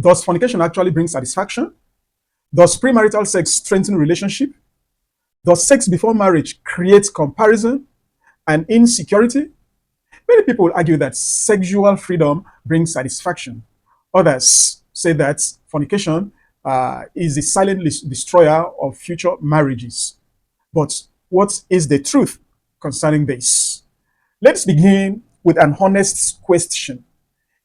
Does fornication actually bring satisfaction? Does premarital sex strengthen relationship? Does sex before marriage create comparison and insecurity? Many people argue that sexual freedom brings satisfaction. Others say that fornication is the silent destroyer of future marriages. But what is the truth concerning this? Let's begin with an honest question.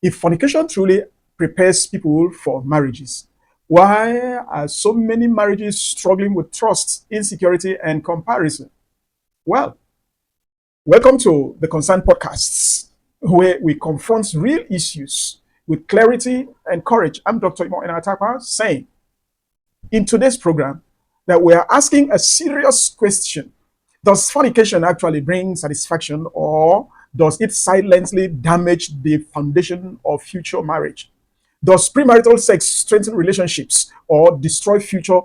If fornication truly prepares people for marriages, why are so many marriages struggling with trust, insecurity, and comparison? Well, welcome to the Concern Podcasts, where we confront real issues with clarity and courage. I'm Dr. Imo Enatapa saying in today's program that we are asking a serious question. Does fornication actually bring satisfaction, or does it silently damage the foundation of future marriage? Does premarital sex strengthen relationships or destroy future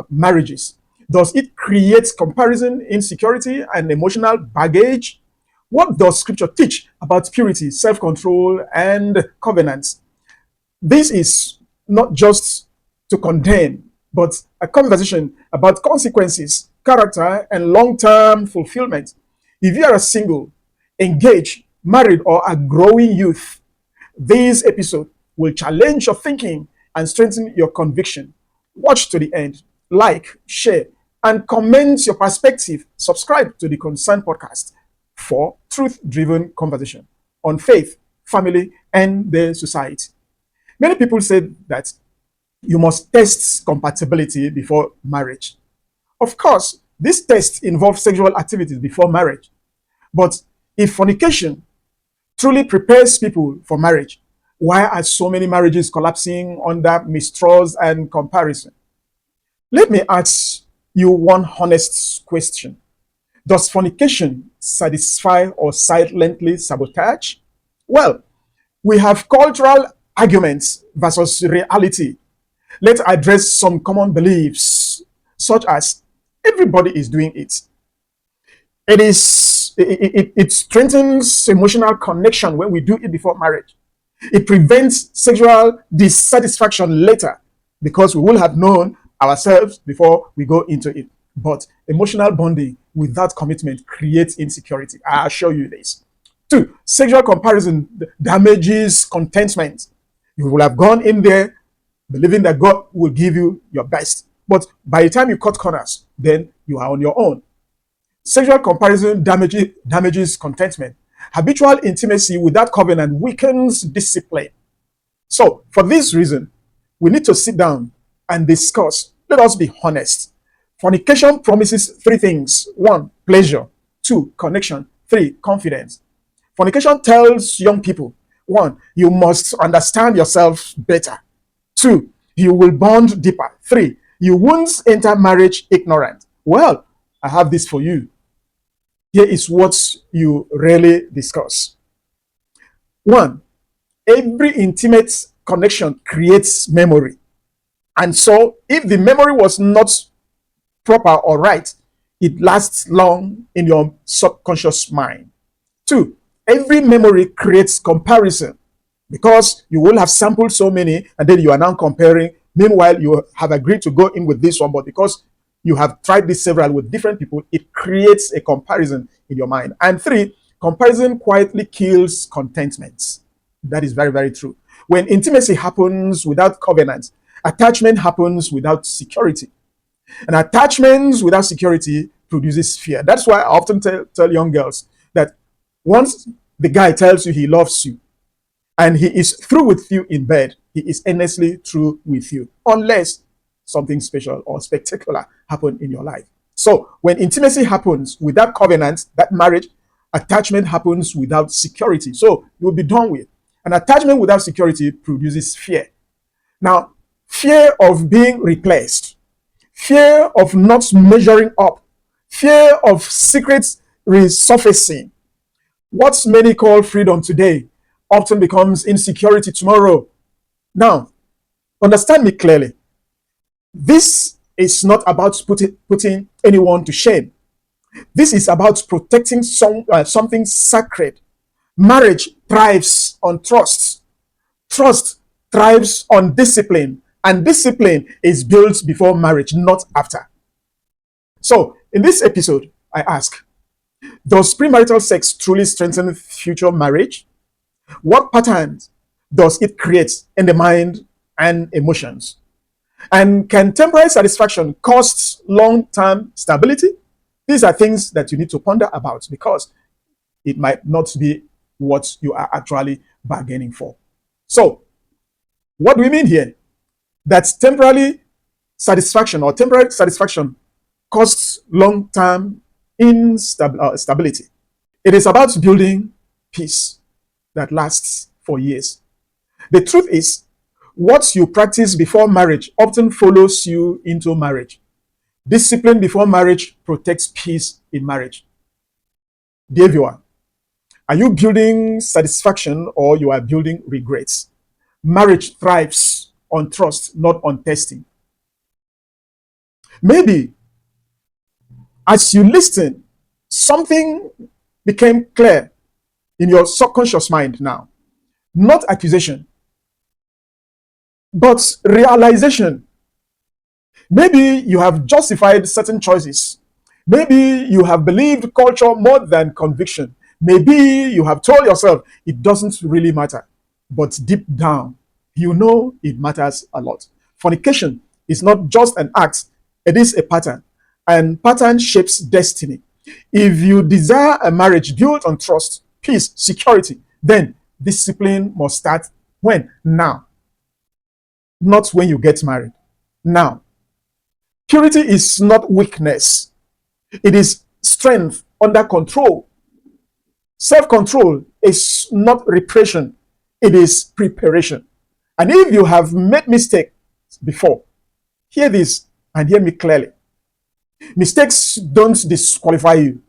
marriages? Does it create comparison, insecurity, and emotional baggage? What does scripture teach about purity, self control, and covenants? This is not just to condemn, but a conversation about consequences, character, and long term fulfillment. If you are a single, engaged, married, or a growing youth, this episode will challenge your thinking and strengthen your conviction. Watch to the end, like, share, and comment your perspective. Subscribe to the Concern Podcast for truth driven conversation on faith, family, and the society. Many people say that you must test compatibility before marriage. Of course, this test involves sexual activities before marriage. But if fornication truly prepares people for marriage, why are so many marriages collapsing under mistrust and comparison? Let me ask you one honest question. Does fornication satisfy or silently sabotage? Well, we have cultural arguments versus reality. Let's address some common beliefs, such as everybody is doing it. It strengthens emotional connection when we do it before marriage. It prevents sexual dissatisfaction later because we will have known ourselves before we go into it. But emotional bonding without commitment creates insecurity. I assure you this. Two, sexual comparison damages contentment. You will have gone in there believing that God will give you your best. But by the time you cut corners, then you are on your own. Sexual comparison damages contentment. Habitual intimacy without covenant weakens discipline. So, for this reason, we need to sit down and discuss. Let us be honest. Fornication promises three things. One, pleasure. Two, connection. Three, confidence. Fornication tells young people, one, you must understand yourself better. Two, you will bond deeper. Three, you won't enter marriage ignorant. Well, I have this for you. Here is what you rarely discuss. One, every intimate connection creates memory. And so, if the memory was not proper or right, it lasts long in your subconscious mind. Two, every memory creates comparison because you will have sampled so many and then you are now comparing. Meanwhile, you have agreed to go in with this one, but because you have tried this several with different people, it creates a comparison in your mind. And three, comparison quietly kills contentment. That is very, very true. When intimacy happens without covenant, attachment happens without security. And attachments without security produces fear. That's why I often tell young girls that once the guy tells you he loves you and he is through with you in bed, he is earnestly through with you, unless something special or spectacular happen in your life. So when intimacy happens without covenant, that marriage, attachment happens without security. So you will be done with. An attachment without security produces fear. Now, fear of being replaced, fear of not measuring up, fear of secrets resurfacing. What many call freedom today often becomes insecurity tomorrow. Now, understand me clearly. This is not about putting anyone to shame. This is about protecting something sacred. Marriage thrives on trust. Trust thrives on discipline, and discipline is built before marriage, not after. So, in this episode, I ask, does premarital sex truly strengthen future marriage? What patterns does it create in the mind and emotions? And can temporary satisfaction cost long-term stability? These are things that you need to ponder about, because it might not be what you are actually bargaining for. So, what do we mean here? That temporary satisfaction costs long-term instability. It is about building peace that lasts for years. The truth is, what you practice before marriage often follows you into marriage. Discipline before marriage protects peace in marriage. Dear viewer, are you building satisfaction or you are building regrets? Marriage thrives on trust, not on testing. Maybe as you listen, something became clear in your subconscious mind now. Not accusation, but realization. Maybe you have justified certain choices. Maybe you have believed culture more than conviction. Maybe you have told yourself it doesn't really matter. But deep down, you know it matters a lot. Fornication is not just an act, it is a pattern. And pattern shapes destiny. If you desire a marriage built on trust, peace, security, then discipline must start when? Now. Not when you get married. Now. Purity is not weakness. It is strength under control. Self-control is not repression. It is preparation. And if you have made mistakes before, hear this and hear me clearly. Mistakes don't disqualify you,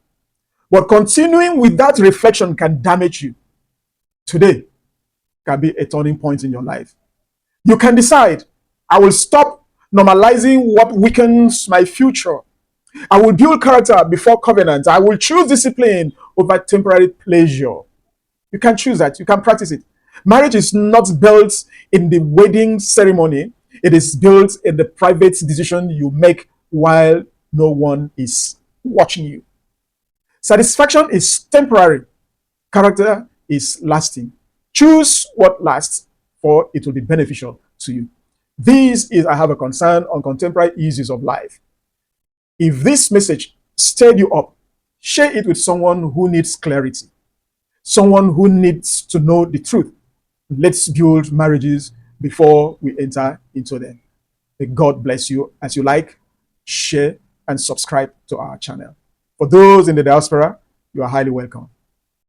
but continuing with that reflection can damage you. Today can be a turning point in your life. You can decide, I will stop normalizing what weakens my future. I will build character before covenant. I will choose discipline over temporary pleasure. You can choose that. You can practice it. Marriage is not built in the wedding ceremony. It is built in the private decision you make while no one is watching you. Satisfaction is temporary. Character is lasting. Choose what lasts, for it will be beneficial to you. This is I Have a Concern on Contemporary Issues of Life. If this message stirred you up, share it with someone who needs clarity, someone who needs to know the truth. Let's build marriages before we enter into them. May God bless you as you like, share, and subscribe to our channel. For those in the diaspora, you are highly welcome.